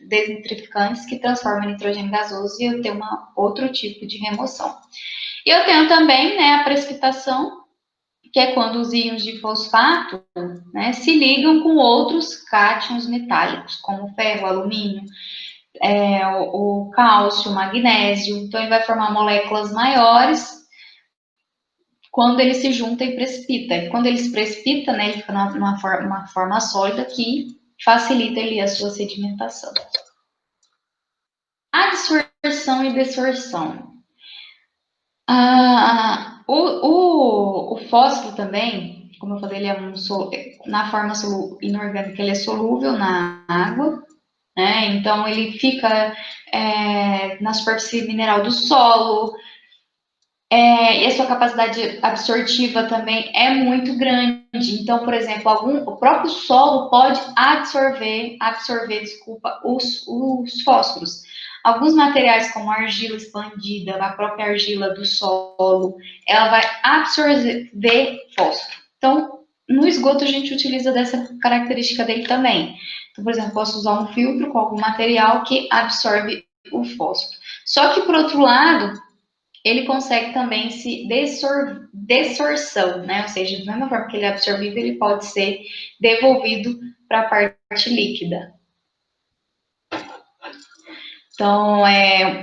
desnitrificantes que transformam nitrogênio gasoso e eu tenho outro tipo de remoção. E eu tenho também, né, a precipitação, que é quando os íons de fosfato, né, se ligam com outros cátions metálicos, como ferro, alumínio, o cálcio, o magnésio. Então, ele vai formar moléculas maiores quando ele se junta e precipita. E quando ele se precipita, né, ele fica numa forma sólida que facilita ali a sua sedimentação. Adsorção e desorção. O fósforo também, como eu falei, ele é na forma inorgânica, ele é solúvel na água, né? Então ele fica na superfície mineral do solo, e a sua capacidade absortiva também é muito grande. Então, por exemplo, o próprio solo pode absorver, os fósforos. Alguns materiais, como a argila expandida, a própria argila do solo, ela vai absorver fósforo. Então, no esgoto, a gente utiliza dessa característica dele também. Então, por exemplo, posso usar um filtro com algum material que absorve o fósforo. Só que, por outro lado, ele consegue também se desorção, né? Ou seja, da mesma forma que ele é absorvido, ele pode ser devolvido para a parte líquida. Então,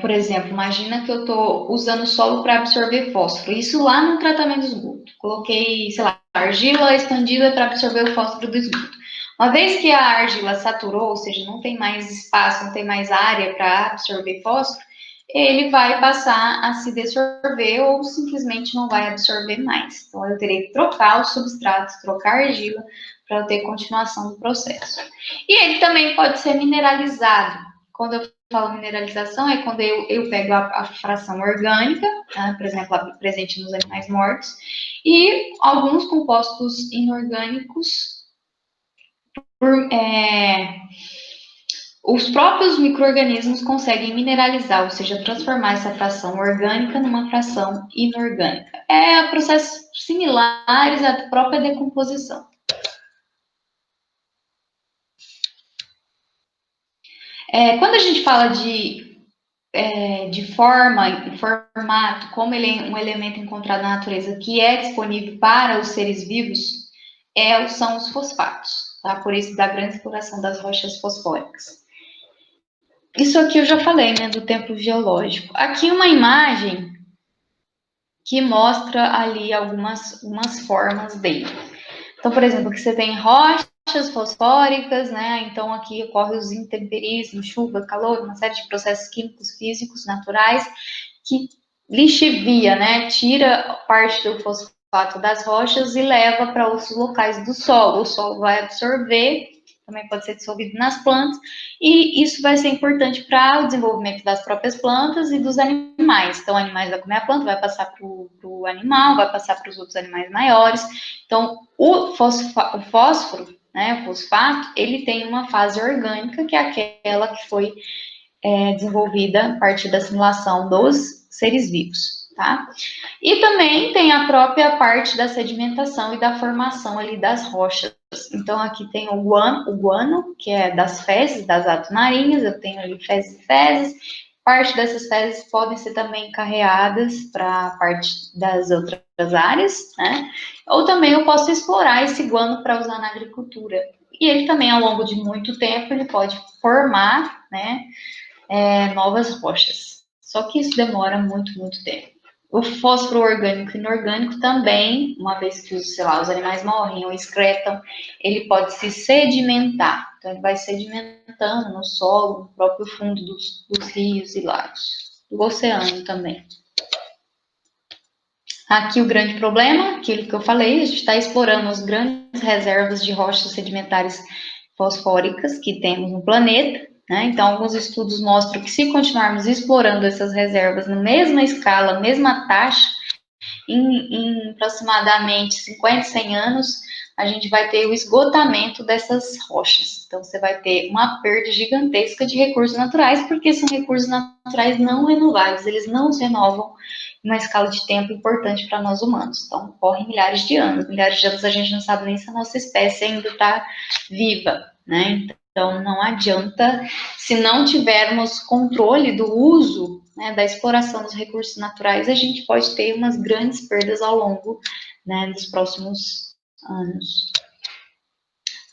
por exemplo, imagina que eu estou usando o solo para absorver fósforo. Isso lá no tratamento do esgoto. Coloquei, sei lá, argila expandida para absorver o fósforo do esgoto. Uma vez que a argila saturou, ou seja, não tem mais espaço, não tem mais área para absorver fósforo, ele vai passar a se dissolver ou simplesmente não vai absorver mais. Então, eu terei que trocar os substratos, trocar a argila para eu ter continuação do processo. E ele também pode ser mineralizado. Quando eu falo mineralização, é quando eu pego a fração orgânica, tá? Por exemplo, a presente nos animais mortos, e alguns compostos inorgânicos os próprios micro-organismos conseguem mineralizar, ou seja, transformar essa fração orgânica numa fração inorgânica. É processos similares à própria decomposição. Quando a gente fala de forma e formato, como ele é um elemento encontrado na natureza que é disponível para os seres vivos, são os fosfatos, tá? Por isso da grande exploração das rochas fosfóricas. Isso aqui eu já falei, né, do tempo geológico. Aqui uma imagem que mostra ali algumas formas dele. Então, por exemplo, aqui você tem rochas fosfóricas, né? Então aqui ocorre os intemperismos, chuva, calor, uma série de processos químicos, físicos, naturais, que lixivia, né? Tira parte do fosfato das rochas e leva para outros locais do solo. O solo vai absorver, também pode ser dissolvido nas plantas, e isso vai ser importante para o desenvolvimento das próprias plantas e dos animais. Então, animais vai comer a planta, vai passar para o animal, vai passar para os outros animais maiores. Então, o fósforo, né, o fosfato, ele tem uma fase orgânica, que é aquela que foi desenvolvida a partir da assimilação dos seres vivos, tá? E também tem a própria parte da sedimentação e da formação ali das rochas. Então, aqui tem o guano, que é das fezes, das aves marinhas, eu tenho ali fezes e fezes. Parte dessas fezes podem ser também carreadas para a parte das outras áreas, né? Ou também eu posso explorar esse guano para usar na agricultura. E ele também, ao longo de muito tempo, ele pode formar, né, novas rochas. Só que isso demora muito, muito tempo. O fósforo orgânico e inorgânico também, uma vez que os animais morrem ou excretam, ele pode se sedimentar. Então, ele vai sedimentando no solo, no próprio fundo dos rios e lagos. Do oceano também. Aqui o grande problema, aquilo que eu falei, a gente está explorando as grandes reservas de rochas sedimentares fosfóricas que temos no planeta, né? Então, alguns estudos mostram que se continuarmos explorando essas reservas na mesma escala, mesma taxa, em aproximadamente 50, 100 anos, a gente vai ter o esgotamento dessas rochas. Então, você vai ter uma perda gigantesca de recursos naturais, porque são recursos naturais não renováveis, eles não se renovam em uma escala de tempo importante para nós humanos. Então, correm milhares de anos. Milhares de anos a gente não sabe nem se a nossa espécie ainda está viva, né? Então, não adianta, se não tivermos controle do uso, né, da exploração dos recursos naturais, a gente pode ter umas grandes perdas ao longo, né, dos próximos anos.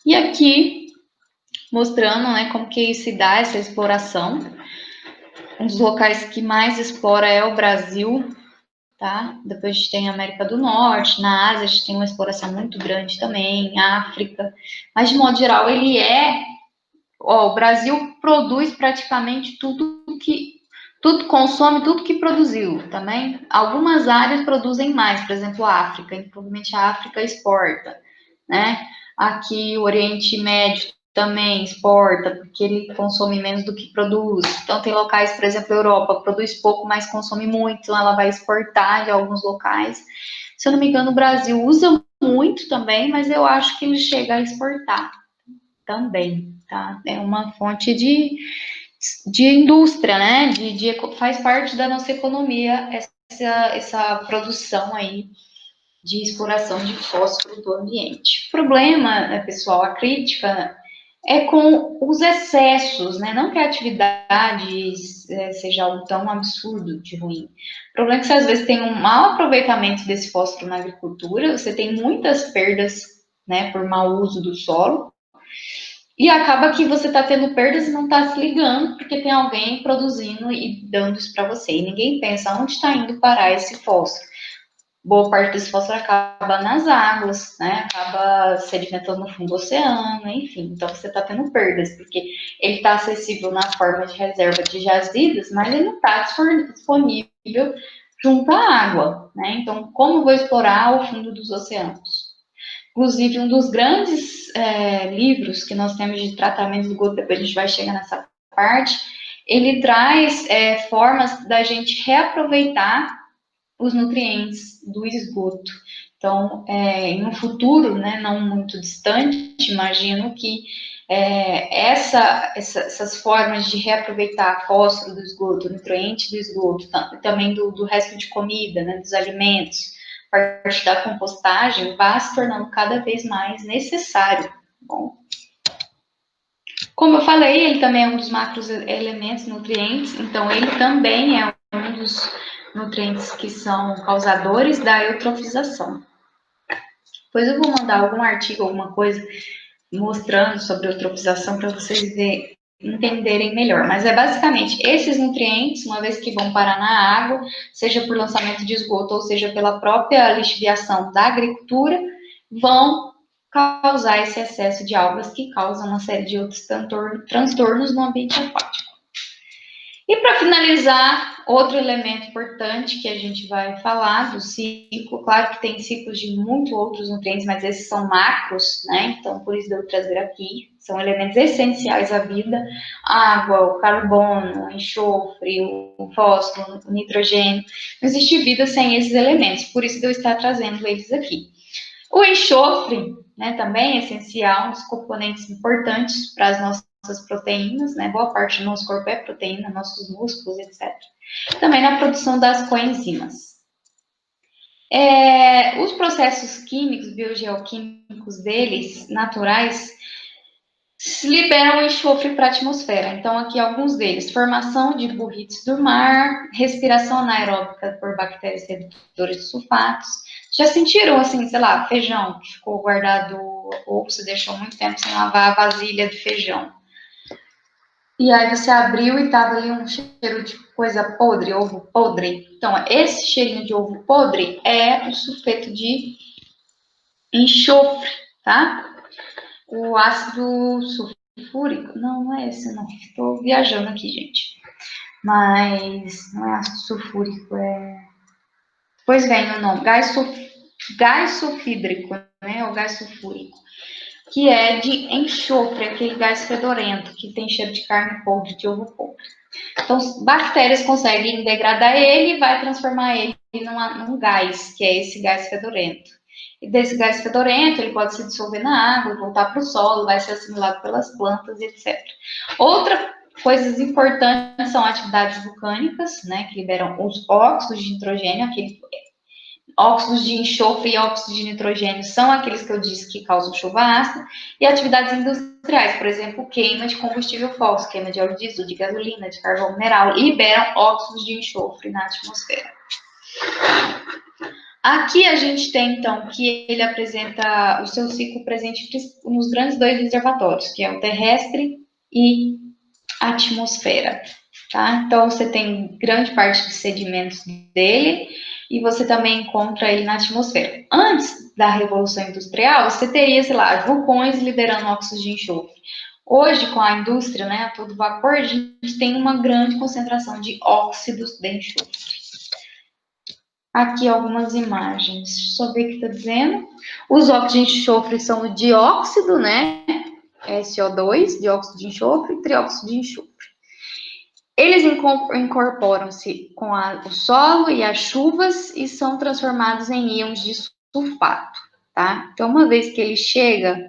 E aqui, mostrando, né, como que se dá essa exploração. Um dos locais que mais explora é o Brasil, tá? Depois a gente tem a América do Norte, na Ásia a gente tem uma exploração muito grande também, África. Mas, de modo geral, o Brasil produz praticamente consome tudo que produziu também. Algumas áreas produzem mais, por exemplo, a África, provavelmente a África exporta, né? Aqui o Oriente Médio também exporta, porque ele consome menos do que produz. Então, tem locais, por exemplo, a Europa produz pouco, mas consome muito, então ela vai exportar de alguns locais. Se eu não me engano, o Brasil usa muito também, mas eu acho que ele chega a exportar também, tá? É uma fonte de indústria, né? Faz parte da nossa economia essa produção aí de exploração de fósforo do ambiente. O problema, né, pessoal, a crítica é com os excessos, né? Não que a atividade seja algo tão absurdo de ruim. O problema é que você às vezes tem um mau aproveitamento desse fósforo na agricultura, você tem muitas perdas, né, por mau uso do solo, e acaba que você está tendo perdas e não está se ligando, porque tem alguém produzindo e dando isso para você. E ninguém pensa onde está indo parar esse fósforo. boa parte desse fósforo acaba nas águas, né? Acaba sedimentando no fundo do oceano, enfim. Então você está tendo perdas, porque ele está acessível na forma de reserva de jazidas, mas ele não está disponível junto à água, né? Então, como eu vou explorar o fundo dos oceanos? Inclusive, um dos grandes livros que nós temos de tratamento do esgoto, depois a gente vai chegar nessa parte, ele traz formas da gente reaproveitar os nutrientes do esgoto. Então, em um futuro, né, não muito distante, imagino que essas formas de reaproveitar fósforo do esgoto, nutriente do esgoto, também do resto de comida, né, dos alimentos, a partir da compostagem, vai se tornando cada vez mais necessário. Bom, como eu falei, ele também é um dos macroelementos nutrientes, então ele também é um dos nutrientes que são causadores da eutrofização. Depois eu vou mandar algum artigo, alguma coisa mostrando sobre eutrofização para vocês entenderem melhor. Mas é basicamente esses nutrientes, uma vez que vão parar na água, seja por lançamento de esgoto ou seja pela própria lixiviação da agricultura, vão causar esse excesso de algas que causam uma série de outros transtornos no ambiente aquático. E para finalizar, outro elemento importante que a gente vai falar do ciclo, claro que tem ciclos de muitos outros nutrientes, mas esses são macros, né? Então, por isso eu trazer aqui, são elementos essenciais à vida: a água, o carbono, o enxofre, o fósforo, o nitrogênio. Não existe vida sem esses elementos, por isso eu estar trazendo eles aqui. O enxofre, né, também é essencial, um dos componentes importantes para as nossas proteínas, né? Boa parte do nosso corpo é proteína, nossos músculos, etc. Também na produção das coenzimas. Os processos químicos, biogeoquímicos deles, naturais, liberam o enxofre para a atmosfera. Então, aqui alguns deles: formação de burritos do mar, respiração anaeróbica por bactérias redutoras de sulfatos. Já sentiram, assim, sei lá, feijão que ficou guardado ou você deixou muito tempo sem lavar a vasilha de feijão? E aí você abriu e tava ali um cheiro de coisa podre, ovo podre. Então, esse cheirinho de ovo podre é o sulfeto de enxofre, tá? O ácido sulfúrico, não é esse não, estou viajando aqui, gente. Mas não é ácido sulfúrico, Depois vem o nome, gás sulfídrico, né, ou gás sulfúrico, que é de enxofre, aquele gás fedorento, que tem cheiro de carne podre, de ovo podre. Então, bactérias conseguem degradar ele e vai transformar ele num gás, que é esse gás fedorento. E desse gás fedorento, ele pode se dissolver na água, voltar para o solo, vai ser assimilado pelas plantas, etc. Outra coisas importantes são atividades vulcânicas, né, que liberam os óxidos de nitrogênio, óxidos de enxofre e óxidos de nitrogênio são aqueles que eu disse que causam chuva ácida, e atividades industriais, por exemplo, queima de combustível fóssil, queima de óleo diesel, de gasolina, de carvão mineral, liberam óxidos de enxofre na atmosfera. Aqui a gente tem, então, que ele apresenta o seu ciclo presente nos grandes dois reservatórios, que é o terrestre e a atmosfera, tá? Então, você tem grande parte dos sedimentos dele e você também encontra ele na atmosfera. Antes da Revolução Industrial, você teria, sei lá, vulcões liberando óxidos de enxofre. Hoje, com a indústria, né, a todo vapor, a gente tem uma grande concentração de óxidos de enxofre. Aqui algumas imagens. Deixa eu ver o que está dizendo. Os óxidos de enxofre são o dióxido, né? SO2, dióxido de enxofre e trióxido de enxofre. Eles incorporam-se com o solo e as chuvas e são transformados em íons de sulfato, tá? Então, uma vez que ele chega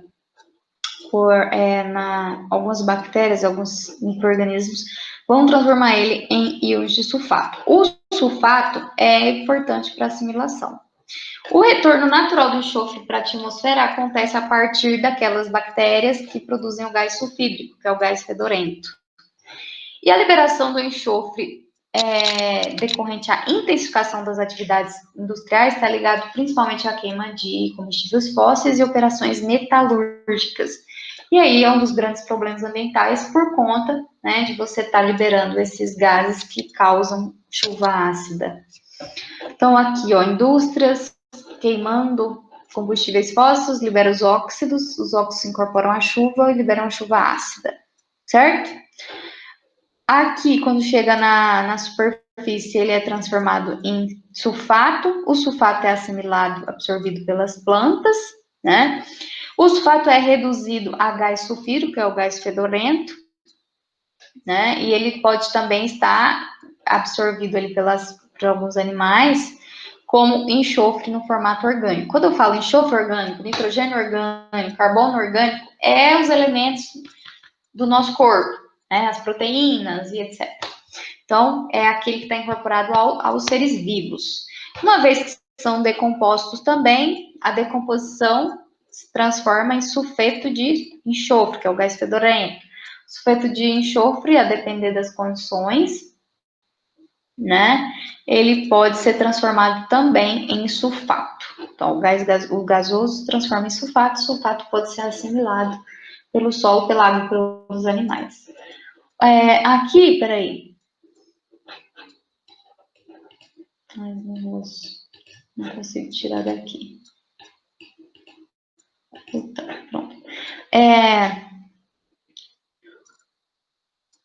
algumas bactérias, alguns micro-organismos vão transformar ele em íons de sulfato. O sulfato é importante para assimilação. O retorno natural do enxofre para a atmosfera acontece a partir daquelas bactérias que produzem o gás sulfídrico, que é o gás fedorento. E a liberação do enxofre decorrente à intensificação das atividades industriais está ligado principalmente à queima de combustíveis fósseis e operações metalúrgicas. E aí é um dos grandes problemas ambientais por conta, né, de você estar liberando esses gases que causam chuva ácida. Então, aqui, ó, indústrias queimando combustíveis fósseis, libera os óxidos se incorporam à chuva e liberam a chuva ácida, certo? Aqui, quando chega na superfície, ele é transformado em sulfato, o sulfato é assimilado, absorvido pelas plantas, né? O sulfato é reduzido a gás sulfídrico, que é o gás fedorento, né? E ele pode também estar absorvido ali por alguns animais, como enxofre no formato orgânico. Quando eu falo enxofre orgânico, nitrogênio orgânico, carbono orgânico, é os elementos do nosso corpo, né? As proteínas e etc. Então, é aquele que está incorporado aos seres vivos. Uma vez que são decompostos também, a decomposição se transforma em sulfeto de enxofre, que é o gás fedorento. Sulfeto de enxofre, a depender das condições, né? Ele pode ser transformado também em sulfato. Então, o gasoso se transforma em sulfato, o sulfato pode ser assimilado pelo solo, pela água, pelos animais. Aqui, peraí. Ai, não consigo tirar daqui. Pronto.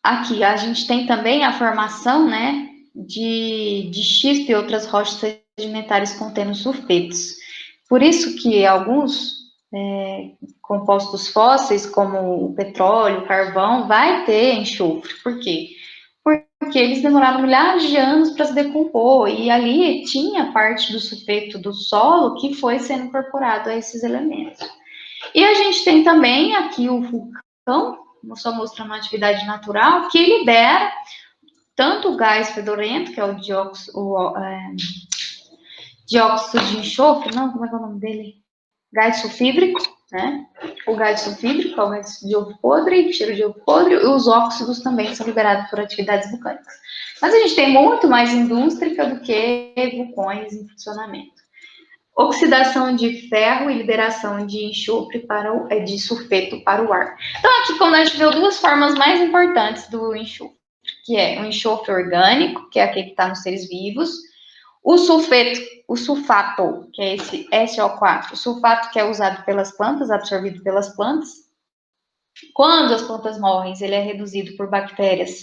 Aqui, a gente tem também a formação, né, de xisto e outras rochas sedimentares contendo sulfetos. Por isso que alguns compostos fósseis, como o petróleo, o carvão, vai ter enxofre. Por quê? Porque eles demoraram milhares de anos para se decompor, e ali tinha parte do sulfeto do solo que foi sendo incorporado a esses elementos. E a gente tem também aqui o vulcão, só mostrando uma atividade natural, que libera tanto o gás fedorento, que é o dióxido de enxofre, não, como é que é o nome dele? Gás sulfídrico, né? O gás sulfídrico, é o gás de ovo podre, cheiro de ovo podre, e os óxidos também são liberados por atividades vulcânicas. Mas a gente tem muito mais indústria do que vulcões em funcionamento. Oxidação de ferro e liberação de enxofre de sulfeto para o ar. Então, aqui, quando a gente viu duas formas mais importantes do enxofre, que é o enxofre orgânico, que é aquele que está nos seres vivos, o sulfato, que é esse SO4, o sulfato que é usado pelas plantas, absorvido pelas plantas. Quando as plantas morrem, ele é reduzido por bactérias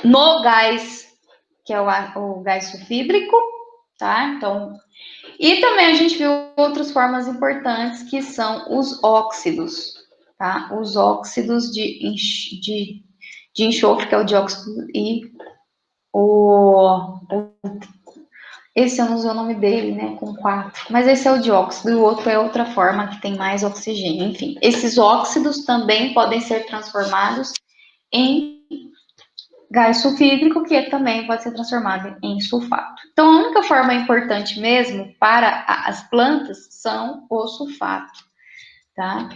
no gás, que é o gás sulfídrico, tá? Então, e também a gente viu outras formas importantes, que são os óxidos, tá? Os óxidos de enxofre, que é o dióxido, e esse eu não usei o nome dele, né, com 4, mas esse é o dióxido, e o outro é outra forma que tem mais oxigênio. Enfim, esses óxidos também podem ser transformados em gás sulfídrico, que também pode ser transformado em sulfato. Então, a única forma importante mesmo para as plantas são o sulfato, tá?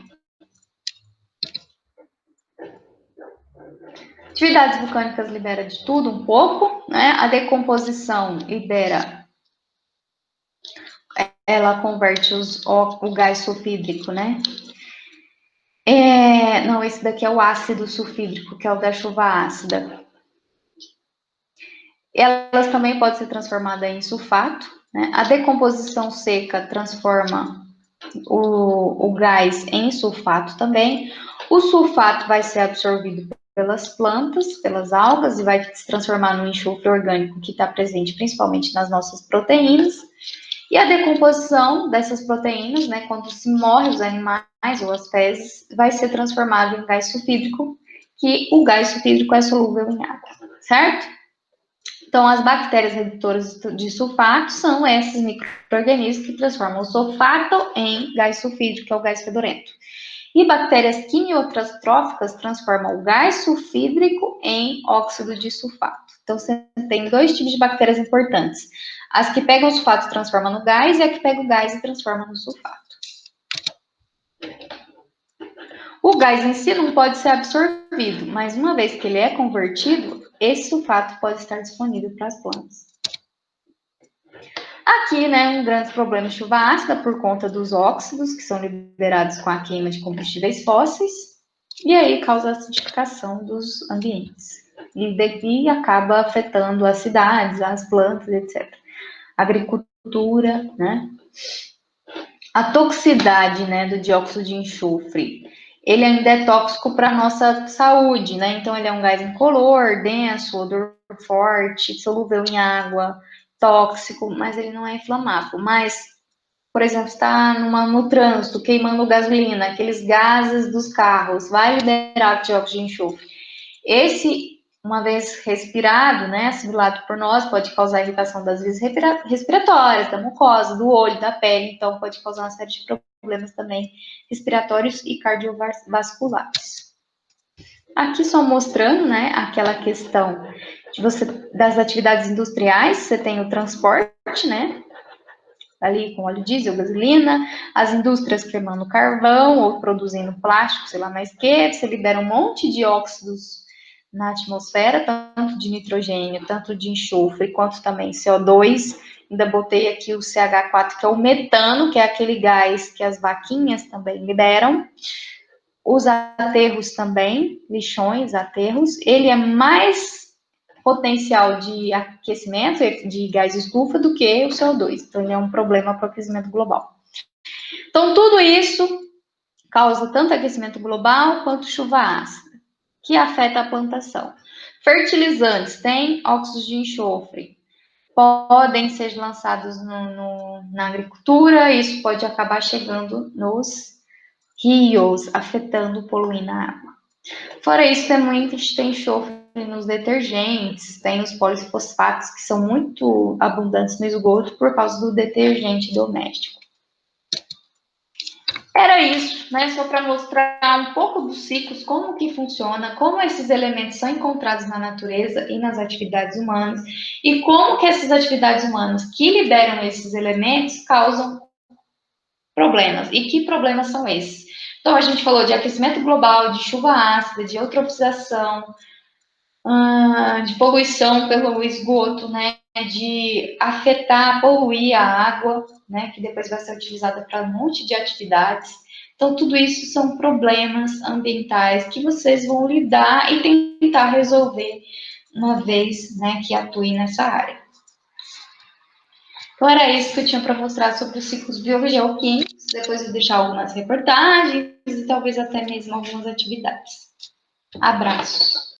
Atividades vulcânicas libera de tudo um pouco, né? A decomposição libera, ela converte o gás sulfídrico, né? Não, esse daqui é o ácido sulfídrico, que é o da chuva ácida. Elas também podem ser transformadas em sulfato, né? A decomposição seca transforma o gás em sulfato também. O sulfato vai ser absorvido pelas plantas, pelas algas, e vai se transformar no enxofre orgânico que está presente principalmente nas nossas proteínas. E a decomposição dessas proteínas, né, quando se morre os animais ou as fezes, vai ser transformado em gás sulfídrico, que o gás sulfídrico é solúvel em água, certo? Então, as bactérias redutoras de sulfato são esses micro-organismos que transformam o sulfato em gás sulfídrico, que é o gás fedorento. E bactérias quimiotróficas transformam o gás sulfídrico em óxido de sulfato. Então, você tem dois tipos de bactérias importantes. As que pegam o sulfato e transformam no gás, e a que pega o gás e transforma no sulfato. O gás em si não pode ser absorvido, mas uma vez que ele é convertido, esse sulfato pode estar disponível para as plantas. Aqui, né, um grande problema de chuva ácida por conta dos óxidos que são liberados com a queima de combustíveis fósseis, e aí causa a acidificação dos ambientes. E acaba afetando as cidades, as plantas, etc. agricultura, né? A toxicidade, né, do dióxido de enxofre, ele ainda é tóxico para a nossa saúde, né? Então, ele é um gás incolor, denso, odor forte, solúvel em água, tóxico, mas ele não é inflamável. Mas, por exemplo, está no trânsito, queimando gasolina, aqueles gases dos carros, vai liberar dióxido de enxofre. Esse, uma vez respirado, né, assimilado por nós, pode causar irritação das vias respiratórias, da mucosa, do olho, da pele, então pode causar uma série de problemas também respiratórios e cardiovasculares. Aqui só mostrando, né, aquela questão de das atividades industriais, você tem o transporte, né, ali com óleo diesel, gasolina, as indústrias queimando carvão ou produzindo plástico, sei lá mais que, você libera um monte de óxidos na atmosfera, tanto de nitrogênio, tanto de enxofre, quanto também CO2. Ainda botei aqui o CH4, que é o metano, que é aquele gás que as vaquinhas também liberam. Os aterros também, lixões, aterros, ele é mais potencial de aquecimento de gás estufa do que o CO2. Então, ele é um problema para o aquecimento global. Então, tudo isso causa tanto aquecimento global quanto chuva ácida, que afeta a plantação. Fertilizantes têm óxidos de enxofre, podem ser lançados na agricultura, isso pode acabar chegando nos rios, afetando, poluindo a água. Fora isso, também a gente tem enxofre nos detergentes, tem os polifosfatos, que são muito abundantes no esgoto por causa do detergente doméstico. Era isso, né? Só para mostrar um pouco dos ciclos, como que funciona, como esses elementos são encontrados na natureza e nas atividades humanas, e como que essas atividades humanas que liberam esses elementos causam problemas. E que problemas são esses? Então, a gente falou de aquecimento global, de chuva ácida, de eutrofização, de poluição pelo esgoto, né? De afetar, poluir a água, né? Que depois vai ser utilizada para um monte de atividades. Então, tudo isso são problemas ambientais que vocês vão lidar e tentar resolver uma vez, né, que atue nessa área. Então, era isso que eu tinha para mostrar sobre os ciclos biogeoquímicos. Depois eu vou deixar algumas reportagens e talvez até mesmo algumas atividades. Abraços!